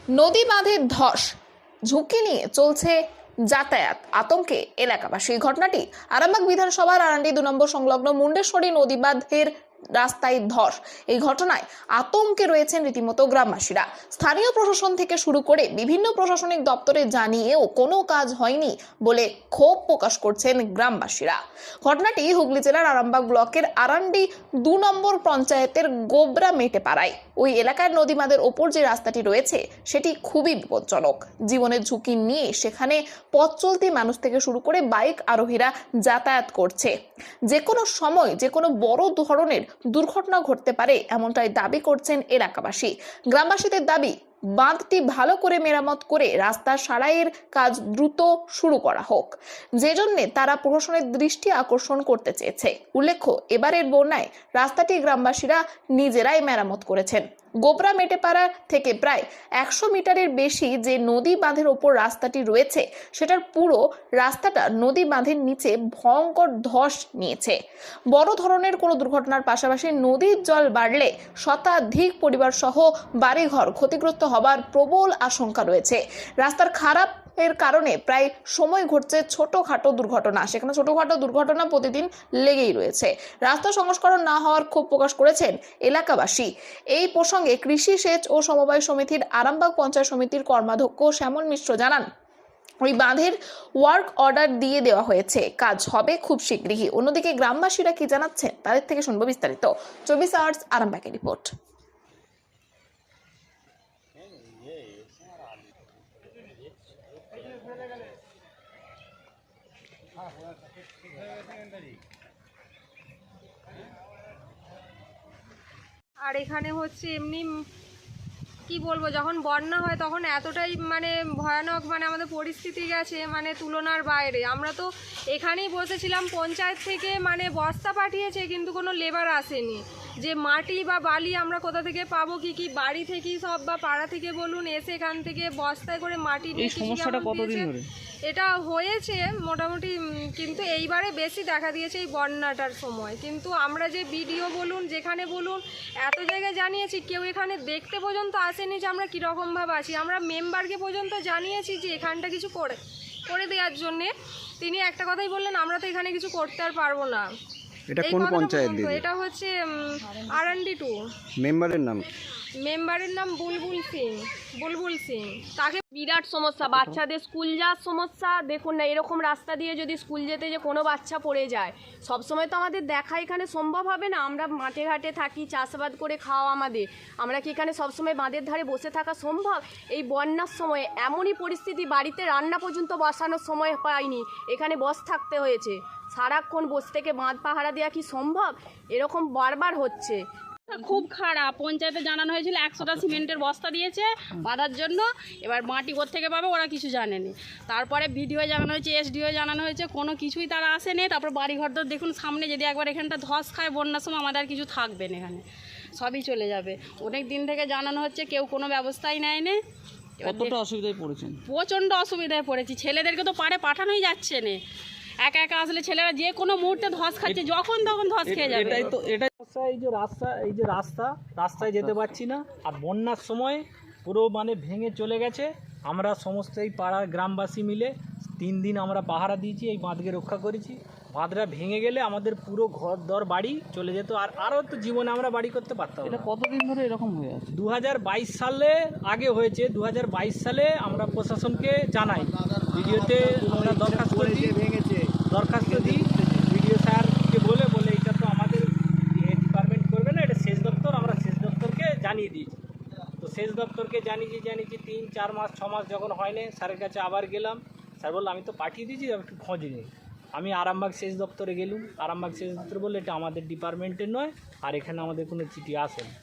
নদী বাঁধের ধস, ঝুঁকি নিয়ে চলছে যাতায়াত, আতঙ্কে এলাকাবাসী। এই ঘটনাটি আরামবাগ বিধানসভার আরান্ডি 2 নম্বর সংলগ্ন মুন্ডেশ্বরী নদী বাঁধের রাস্তায় ধস। এই ঘটনায় আতঙ্কে রয়েছেন রীতিমতো গ্রামবাসীরা। স্থানীয় প্রশাসন থেকে শুরু করে বিভিন্ন প্রশাসনিক দপ্তরে জানিয়েও কোনো কাজ হয়নি বলে ক্ষোভ প্রকাশ করছেন গ্রামবাসীরা। ঘটনাটি হুগলি জেলার আরামবাগ ব্লকের আরান্ডি 2 নম্বর পঞ্চায়েতের গোবরা মেটে পাড়ায়। ওই এলাকার নদী বাঁধের ওপর যে রাস্তাটি রয়েছে সেটি খুবই বিপজ্জনক। জীবনের ঝুঁকি নিয়ে সেখানে পথ চলতি মানুষ থেকে শুরু করে বাইক আরোহীরা যাতায়াত করছে। যে কোনো সময় যে কোনো বড় ধরনের দুর্ঘটনা ঘটতে পারে, এমনটাই দাবি করছেন এলাকাবাসী। গ্রামবাসীদের দাবি, বাঁধটি ভালো করে মেরামত করে রাস্তা সারাইয়ের কাজ দ্রুত শুরু করা হোক, যে জন্য তারা প্রশাসনের দৃষ্টি আকর্ষণ করতে চেয়েছে। উল্লেখ্য, এবারের বন্যায় রাস্তাটি গ্রামবাসীরা নিজেরাই মেরামত করেছেন। গোবরা মেটেপাড়া থেকে প্রায় 100 মিটারের বেশি যে নদী বাঁধের ওপর রাস্তাটি রয়েছে, সেটার পুরো রাস্তাটা নদী বাঁধের নিচে ভয়ঙ্কর ধস নিয়েছে। বড় ধরনের কোনো দুর্ঘটনার পাশাপাশি নদীর জল বাড়লে শতাধিক পরিবার সহ বাড়িঘর ক্ষতিগ্রস্ত হবার প্রবল আশঙ্কা রয়েছে। রাস্তার খারাপ এর কারণে প্রায় সময় ঘটছে ছোটখাটো দুর্ঘটনা। সেখানে ছোটখাটো দুর্ঘটনা প্রতিদিন লেগেই রয়েছে। রাস্তা সংস্করণ না হওয়ার ক্ষোভ প্রকাশ করেছেন এলাকাবাসী। এই প্রসঙ্গে কৃষি সেচ ও সমবায় সমিতির আরামবাগ পঞ্চায়েত সমিতির কর্মাধ্যক্ষ শ্যামল মিশ্র জানান, ওই বাঁধের ওয়ার্ক অর্ডার দিয়ে দেওয়া হয়েছে, কাজ হবে খুব শীঘ্রই। অন্যদিকে গ্রামবাসীরা কি জানাচ্ছেন তাদের থেকে শুনবো বিস্তারিত। 24 আওয়ার্স আরামবাগের রিপোর্ট। আর এখানে হচ্ছে এমনি কি বলবো, যখন বন্যা হয় তখন এতটাই ভয়ানক আমাদের পরিস্থিতি গেছে তুলনার বাইরে। আমরা তো এখানেই বসেছিলাম, পঞ্চায়েত থেকে বস্তা পাঠিয়েছে কিন্তু কোনো লেবার আসেনি। যে মাটি বা বালি আমরা কোথা থেকে পাবো, কি বাড়ি থেকেই সব বা পাড়া থেকে বলুন এসে এখান থেকে বস্তায় করে মাটি নিয়ে এটা হয়েছে মোটামুটি। কিন্তু এইবারে বেশি দেখা দিয়েছে এই বন্যাটার সময়। কিন্তু আমরা যে ভিডিও বলুন যেখানে বলুন এত জায়গায় জানিয়েছি, কেউ এখানে দেখতে পর্যন্ত আসেনি যে আমরা কীরকমভাবে আছি। আমরা মেম্বারকে পর্যন্ত জানিয়েছি যে এখানটা কিছু করে দেওয়ার জন্যে। তিনি একটা কথাই বললেন, আমরা তো এখানে কিছু করতে আর পারবো না। এটা কোন পঞ্চায়েত দিদি? এটা হচ্ছে আরান্ডি 2। মেম্বারের নাম? মেম্বারের নাম বুলবুল সিং। তাকে বিরাট সমস্যা, বাচ্চাদের স্কুল যাওয়ার সমস্যা। দেখুন না, এরকম রাস্তা দিয়ে যদি স্কুল যেতে যে কোনো বাচ্চা পড়ে যায়, সবসময় তো আমাদের দেখা এখানে সম্ভব হবে না। আমরা মাঠে ঘাটে থাকি, চাষাবাদ করে খাওয়া আমাদের। আমরা কি এখানে সবসময় বাঁধের ধারে বসে থাকা সম্ভব? এই বন্যার সময় এমনই পরিস্থিতি, বাড়িতে রান্না পর্যন্ত বসানোর সময় পাইনি, এখানে থাকতে হয়েছে। সারাক্ষণ বসে থেকে বাঁধ পাহারা দেওয়া কি সম্ভব? এরকম বারবার হচ্ছে। খুব খারাপ। পঞ্চায়েতে জানানো হয়েছিল 100টা সিমেন্টের বস্তা দিয়েছে বাঁধার জন্য। এবার মাটি কোত্থেকে পাবে ওরা কিছু জানেনি। তারপরে ভিডিও জানানো হয়েছে, এসডিও জানানো হয়েছে, কোনো কিছুই তারা আসেনি। তারপর বাড়িঘর তো দেখুন সামনে, যদি একবার এখানটা ধস খায় বন্যার সময় আমাদের আর কিছু থাকবে না, এখানে সবই চলে যাবে। অনেক দিন থেকে জানানো হচ্ছে, কেউ কোনো ব্যবস্থাই নেয়নি। কতটা অসুবিধায় পড়েছেন? প্রচণ্ড অসুবিধায় পড়েছি। ছেলেদেরকে তো পারে পাঠানোই যাচ্ছে না। একা একা আসলে ছেলেরা যে কোনো মুহূর্তে ধস খাচ্ছে, যখন তখন ধস খেয়ে যাবে। এই যে রাস্তায় যেতে পারছি না। আর বন্যার সময় পুরো ভেঙে চলে গেছে। আমরা সমস্ত এই পাড়ার গ্রামবাসী মিলে 3 দিন আমরা পাহারা দিয়েছি, এই বাঁধকে রক্ষা করেছি। বাঁধটা ভেঙে গেলে আমাদের পুরো ঘর দর বাড়ি চলে যেত, আরও তো জীবনে আমরা বাড়ি করতে পারতাম। এটা কতদিন ধরে এরকম হয়ে আছে? 2022 সালে আগে হয়েছে। 2022 সালে আমরা প্রশাসনকে জানাই, ভিডিওতে আমরা দরখাস্ত দিই ভিডিও স্যারকে বলে এটা তো আমাদের ডিপার্টমেন্ট করবে না, এটা সেচ দপ্তর। আমরা সেচ দপ্তরকে জানিয়ে দিয়েছি। তো সেচ দপ্তরকে জানিয়েছি 3-4 মাস 6 মাস যখন হয়নি, স্যারের কাছে আবার গেলাম। স্যার বললো আমি তো পাঠিয়ে দিয়েছি, একটু খোঁজ নেই। আমি আরামবাগ সেচ দপ্তরে গেলুম। আরামবাগ সেচ দপ্তর বললে এটা আমাদের ডিপার্টমেন্টের নয়, আর এখানে আমাদের কোনো চিঠি আসে না।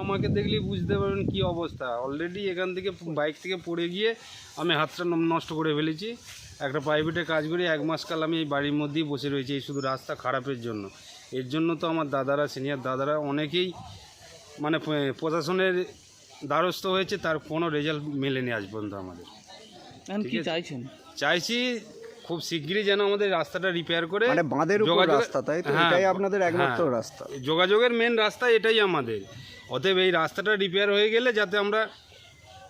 আমাকে দেখলেই বুঝতে পারবেন কি অবস্থা। অলরেডি এখান থেকে বাইক থেকে পড়ে গিয়ে আমি হাতটা নষ্ট করে ফেলেছি। একটা প্রাইভেটে কাজ করি, 1 মাস কাল আমি এই বাড়ির মধ্যেই বসে রয়েছি, এই শুধু রাস্তা খারাপের জন্য। এর জন্য তো আমার দাদারা, সিনিয়র দাদারা অনেকেই প্রশাসনের দ্বারস্থ হয়েছে, তার কোনো রেজাল্ট মেলেনি আজ পর্যন্ত আমাদের। কি চাইছেন? চাইছি খুব শিগগিরই যেন আমাদের রাস্তাটা রিপেয়ার করে, বাঁধের উপর রাস্তা, তাই তো? এটাই আপনাদের একমাত্র রাস্তা, যোগাযোগের মেন রাস্তা এটাই আমাদের। অতএব এই রাস্তাটা রিপেয়ার হয়ে গেলে যাতে আমরা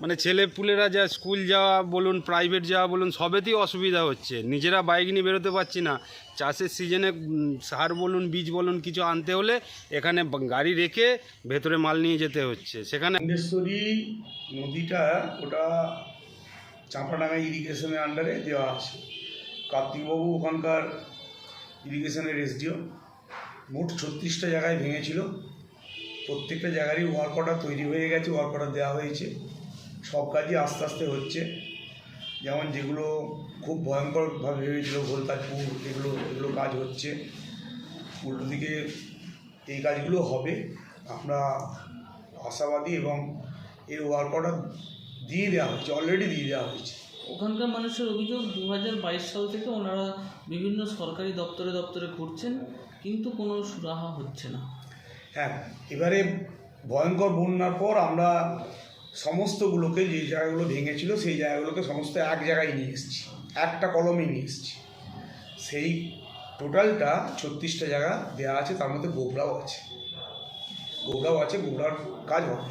মানে ছেলেপুলেরা যা স্কুল যাওয়া বলুন, প্রাইভেট যাওয়া বলুন, সবেতেই অসুবিধা হচ্ছে। নিজেরা বাইক নিয়ে বেরোতে পারছি না। চাষের সিজনে সার বলুন, বীজ বলুন, কিছু আনতে হলে এখানে গাড়ি রেখে ভেতরে মাল নিয়ে যেতে হচ্ছে। সেখানে মুন্ডেশ্বরী নদীটা ওটা চাঁপাডাঙ্গা ইরিগেশনের আন্ডারে দেওয়া আছে। কার্তিকবাবু ওখানকার ইরিগেশনের এসডিও। মোট 36টা জায়গায় ভেঙেছিল। প্রত্যেকটা জায়গারই ওয়ার্ক অর্ডার তৈরি হয়ে গেছে, ওয়ার্ক অর্ডার দেওয়া হয়েছে। সব কাজই আস্তে আস্তে হচ্ছে। যেমন যেগুলো খুব ভয়ঙ্করভাবে ভেবেছিল গোলতাজপুর, এগুলো কাজ হচ্ছে। উল্টো দিকে এই কাজগুলো হবে, আমরা আশাবাদী, এবং এর ওয়ার্ক অর্ডার দিয়ে দেওয়া হয়েছে, অলরেডি দিয়ে দেওয়া হয়েছে। ওখানকার মানুষের অভিযোগ 2022 সাল থেকে ওনারা বিভিন্ন সরকারি দপ্তরে ঘুরছেন, কিন্তু কোনো সুরাহা হচ্ছে না। হ্যাঁ, এবারে ভয়ঙ্কর বন্যার পর আমরা সমস্তগুলোকে, যে জায়গাগুলো ভেঙেছিল সেই জায়গাগুলোকে সমস্ত এক জায়গায় নিয়ে এসেছি, একটা কলমে নিয়ে এসেছি। সেই টোটালটা 36টা জায়গা দেওয়া আছে, তার মধ্যে গোবরাও আছে। গোবরার কাজ হবে।